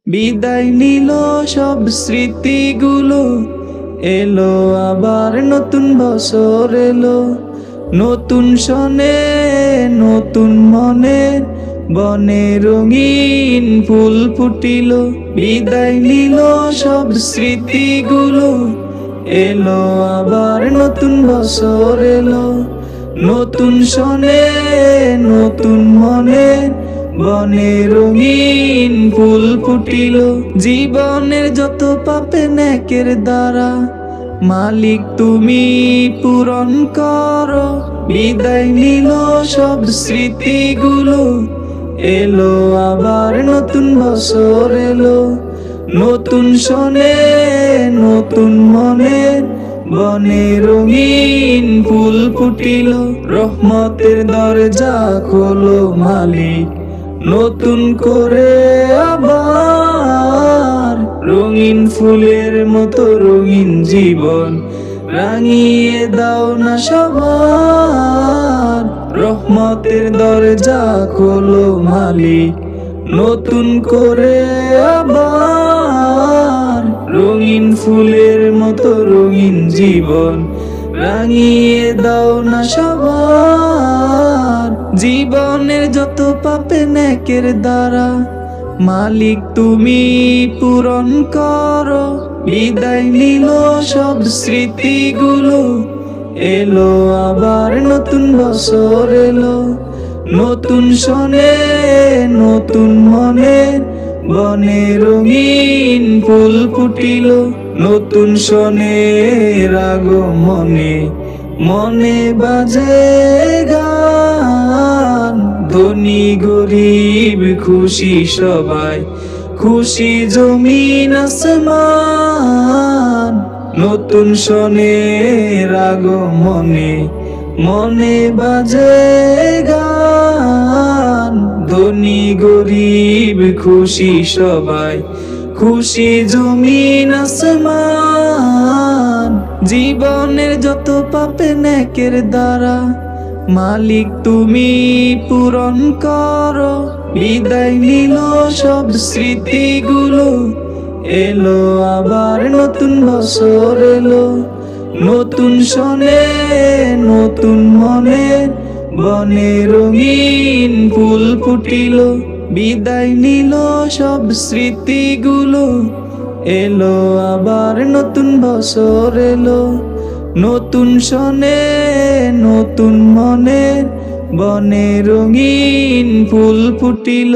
বিদায় নিল সব স্মৃতিগুলো, এলো আবার নতুন বছর এলো। নতুন সনে নতুন মনে, বনে রঙিন ফুল ফুটিল। বিদায় নিল সব স্মৃতিগুলো, এলো আবার নতুন বছর এলো। নতুন সনে নতুন মনে, বনে রঙিন ফুল ফুটিল। জীবনের যত পাপে নেকের দ্বারা, মালিক তুমি পূরণ করো। বিদায় নিল সব স্মৃতিগুলো, এলো আবার নতুন বছর এলো। নতুন সনে নতুন মনে, বনে রঙিন ফুল ফুটিল। রহমতের দরজা খোলো মালিক, নতুন করে আবার রঙিন ফুলের মতো রঙিন জীবন রাঙিয়ে দাও না সবার। রহমতের দরজা খোলো মালিক, নতুন করে আবার রঙিন ফুলের মতো রঙিন জীবন রাঙিয়ে দাও না সবার। জীবনের যত পাপে নেকের দ্বারা, মালিক তুমি পূরণ করো। বিদায় নিল সব স্মৃতিগুলো, এলো আবার নতুন বছর এলো। নতুন সনে নতুন মনে, বনে রঙিন ফুল ফুটিল। নতুন সনে আগমনে, মনে বাজে গান। ধনী গরিব খুশি সবাই, খুশি জমিন আসমান। নতুন সনে আগমনে, মনে বাজে গান। ধনী গরিব খুশি সবাই, খুশি জমিন আসমান। জীবনের যত পাপে নেকের দ্বারা, মালিক তুমি পূরণ করো। বিদায় নিল সব স্মৃতিগুলো, এলো আবার নতুন বছর এলো। নতুন সনে নতুন মনে, বনে রঙিন ফুল ফুটিল। বিদায় নিল সব স্মৃতিগুলো, এলো আবার নতুন বছর এলো। নতুন সনে নতুন মনে, বনে রঙিন ফুল ফুটিল।